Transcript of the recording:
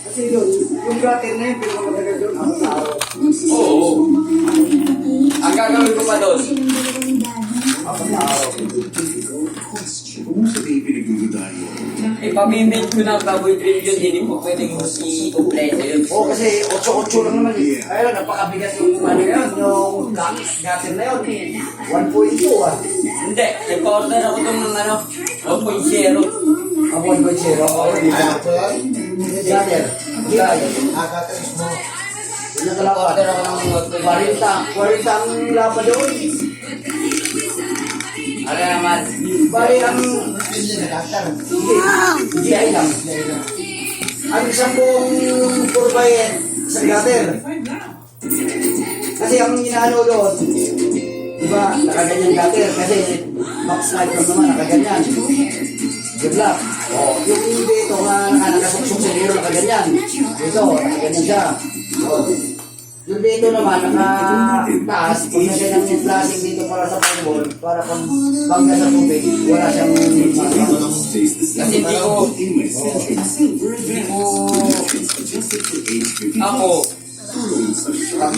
Kasi yun, yung gutter na yun, pinakamatagal doon, ako sa araw. Oo. Ang gagawin ko pa doon, Ako sa araw. Kumusta kayo pinagdududahan mo? ipamimit ko na baboy trillion, hindi mo pwedeng i-complete yun. Oo, kasi 8-8 lang naman eh. Ayun, napakabigat yung ano yun, yung gutter na yun. 1.2 ah. Hindi, nagpa-order ako doon ng ano, 1.0. Ang 1.0, oo, hindi na. Gutter. Nakataris mo. Yung kalapat. Nagpa-order ako ng 40 ang lapa doon. Ano naman? Bali ang GI lang. Ang isang buong 4x sa gutter. Kasi ang inaano doon, di ba, nakaganyan gutter. Kasi box light lang naman, nakaganyan. Good luck. O, yung dito nga nakasuksok sa hero, nakaganyan. Dito, nakaganyan siya. O, yung dito naman, nakataas, kung na siya ng plastic dito para sa pangol, para pag bangga sa tubig, wala siyang Kasi hindi ko, ako, pag